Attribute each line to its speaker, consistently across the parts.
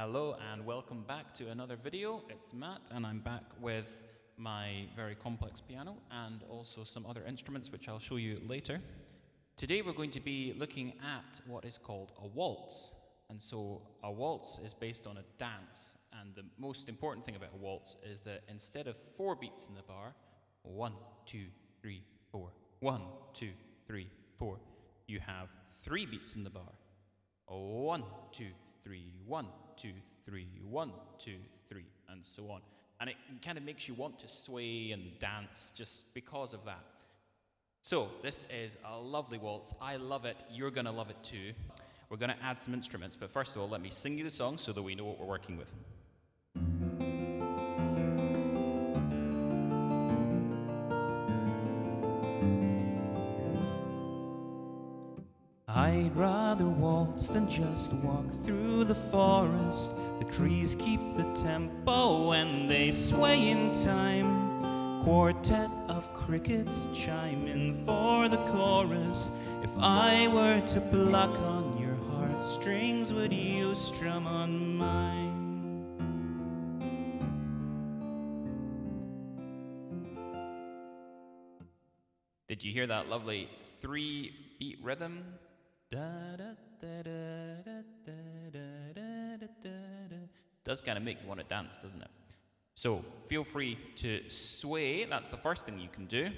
Speaker 1: Hello and welcome back to another video. It's Matt and I'm back with my very complex piano and also some other instruments which I'll show you later. Today we're going to be looking at what is called a waltz. And so a waltz is based on a dance, and the most important thing about a waltz is that instead of 4 beats in the bar, 1, 2, 3, 4, 1, 2, 3, 4, you have 3 beats in the bar. 1, 2, 3, 1, 2, 3, 1, 2, 3, and so on. And it kind of makes you want to sway and dance just because of that. So this is a lovely waltz. I love it. You're going to love it too. We're going to add some instruments, but first of all, let me sing you the song so that we know what we're working with.
Speaker 2: I'd rather waltz than just walk through the forest. The trees keep the tempo and they sway in time. Quartet of crickets chime in for the chorus. If I were to pluck on your heartstrings, would you strum on mine?
Speaker 1: Did you hear that lovely 3-beat rhythm? Does kind of make you want to dance, doesn't it? So feel free to sway. That's the first thing you can do.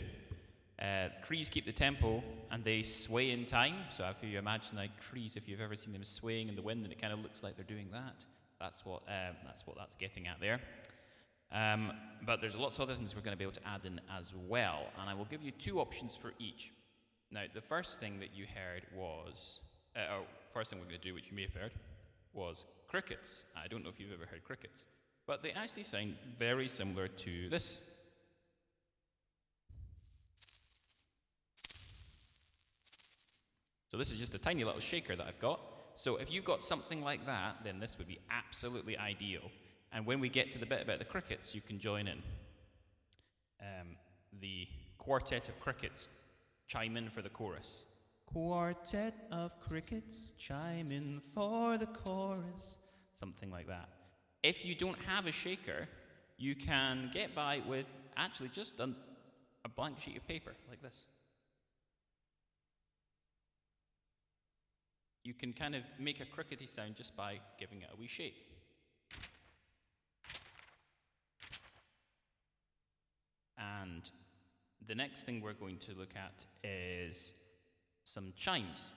Speaker 1: Trees keep the tempo and they sway in time. So if you imagine like trees, if you've ever seen them swaying in the wind and it kind of looks like they're doing that, that's what that's getting at there. But there's lots of other things we're going to be able to add in as well, and I will give you 2 options for each. Now, the first thing that you heard was, first thing we're going to do, which you may have heard, was crickets. I don't know if you've ever heard crickets, but they actually sound very similar to this. So this is just a tiny little shaker that I've got. So if you've got something like that, then this would be absolutely ideal. And when we get to the bit about the crickets, you can join in. The quartet of crickets chime in for the chorus.
Speaker 2: Quartet of crickets chime in for the chorus.
Speaker 1: Something like that. If you don't have a shaker, you can get by with actually just a blank sheet of paper like this. You can kind of make a crickety sound just by giving it a wee shake. And the next thing we're going to look at is some chimes.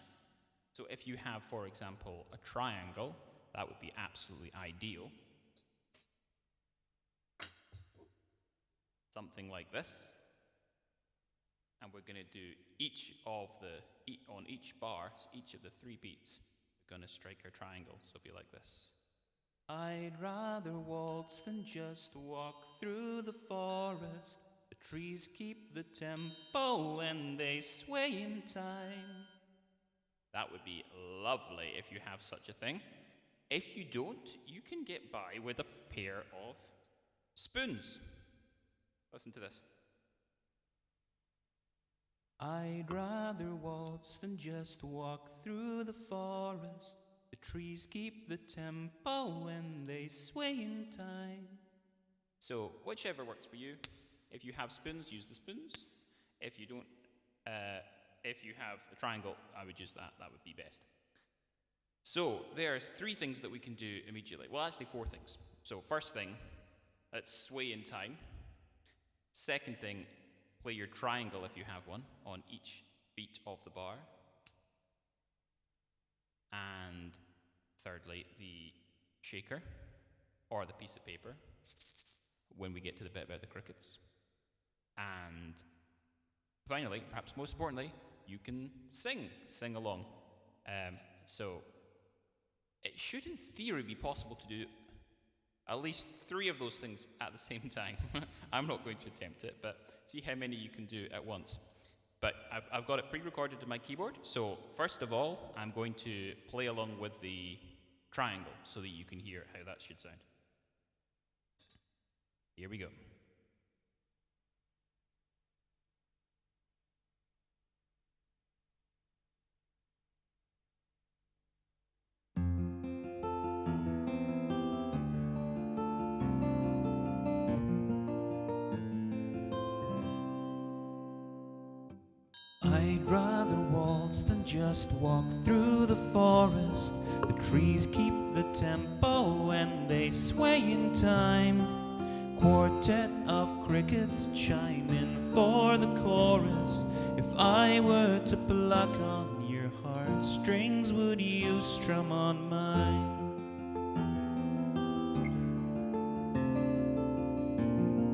Speaker 1: So if you have, for example, a triangle, that would be absolutely ideal. Something like this. And we're going to do on each bar, so each of the 3 beats, we're going to strike our triangle. So it'll be like this.
Speaker 2: I'd rather waltz than just walk through the forest. The trees keep the tempo and they sway in time.
Speaker 1: That would be lovely if you have such a thing. If you don't, you can get by with a pair of spoons. Listen to this.
Speaker 2: I'd rather waltz than just walk through the forest. The trees keep the tempo and they sway in time.
Speaker 1: So whichever works for you. If you have spoons, use the spoons. If you don't, if you have a triangle, I would use that. That would be best. So there's 3 things that we can do immediately. Well, actually 4 things. So first thing, let's sway in time. Second thing, play your triangle if you have one on each beat of the bar. And thirdly, the shaker or the piece of paper when we get to the bit about the crickets. And finally, perhaps most importantly, you can sing along. So it should in theory be possible to do at least 3 of those things at the same time. I'm not going to attempt it, but see how many you can do at once. But I've got it pre-recorded to my keyboard, so first of all, I'm going to play along with the triangle so that you can hear how that should sound. Here we go.
Speaker 2: I'd rather waltz than just walk through the forest. The trees keep the tempo and they sway in time. Quartet of crickets chime in for the chorus. If I were to pluck on your heartstrings, would you strum on mine?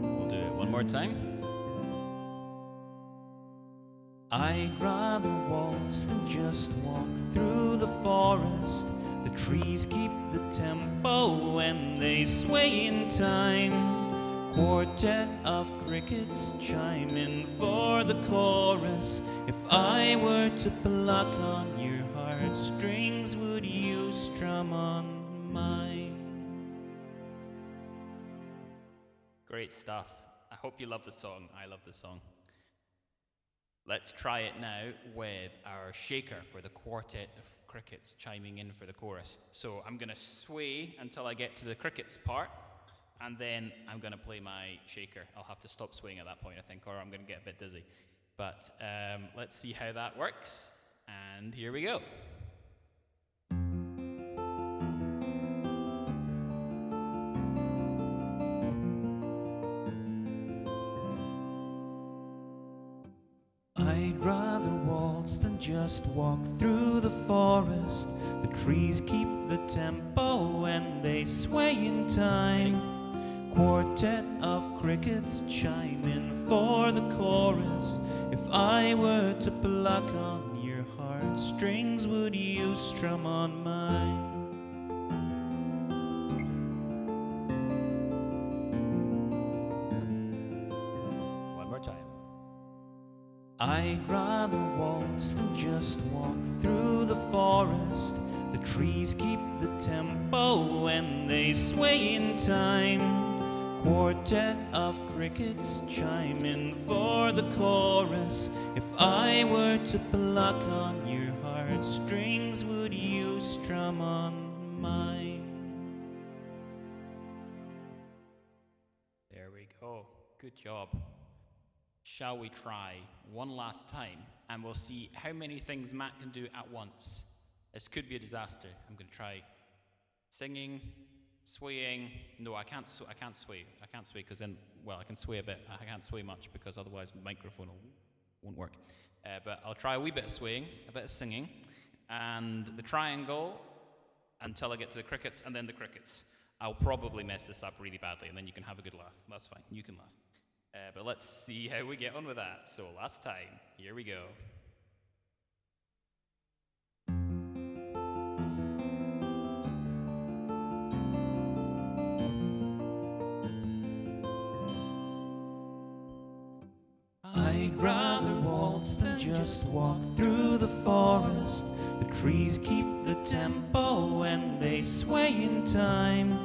Speaker 1: We'll do it one more time.
Speaker 2: I'd rather waltz than just walk through the forest. The trees keep the tempo and they sway in time. Quartet of crickets chime in for the chorus. If I were to pluck on your heartstrings, would you strum on mine?
Speaker 1: Great stuff. I hope you love the song. I love the song. Let's try it now with our shaker for the quartet of crickets chiming in for the chorus. So I'm going to sway until I get to the crickets part, and then I'm going to play my shaker. I'll have to stop swaying at that point, I think, or I'm going to get a bit dizzy. But let's see how that works, and here we go.
Speaker 2: I'd rather waltz than just walk through the forest. The trees keep the tempo and they sway in time. Quartet of crickets chime in for the chorus. If I were to pluck on your heartstrings, would you strum on mine?
Speaker 1: One more time.
Speaker 2: I'd rather waltz than just walk through the forest. The trees keep the tempo and they sway in time. Quartet of crickets chime in for the chorus. If I were to pluck on your heartstrings, would you strum on mine?
Speaker 1: There we go. Good job. Shall we try one last time, and we'll see how many things Matt can do at once. This could be a disaster. I'm going to try singing, swaying. No, I can't sway. I can't sway because then, well, I can sway a bit. I can't sway much because otherwise the microphone won't work. But I'll try a wee bit of swaying, a bit of singing, and the triangle until I get to the crickets, and then the crickets. I'll probably mess this up really badly, and then you can have a good laugh. That's fine. You can laugh. But let's see how we get on with that. So last time, here we go.
Speaker 2: I'd rather waltz than just walk through the forest. The trees keep the tempo and they sway in time.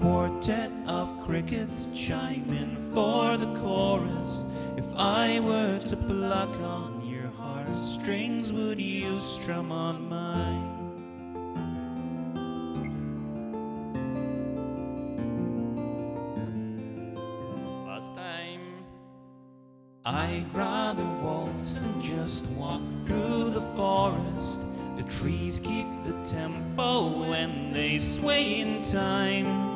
Speaker 2: Quartet of crickets chime in for the chorus. If I were to pluck on your heartstrings, would you strum on mine?
Speaker 1: Last time.
Speaker 2: I'd rather waltz than just walk through the forest. The trees keep the tempo and they sway in time.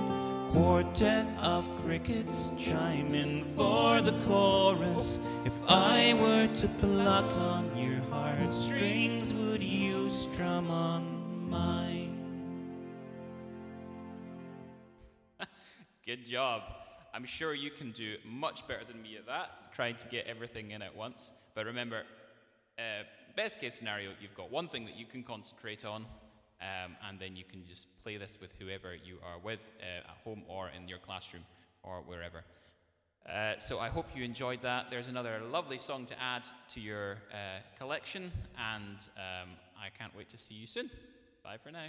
Speaker 2: Quartet of crickets chime in for the chorus. If I were to pluck on your heartstrings, would you strum on mine?
Speaker 1: Good job. I'm sure you can do much better than me at that, trying to get everything in at once. But remember, best case scenario, you've got one thing that you can concentrate on, and then you can just play this with whoever you are with at home or in your classroom or wherever. So I hope you enjoyed that. There's another lovely song to add to your collection, and I can't wait to see you soon. Bye for now.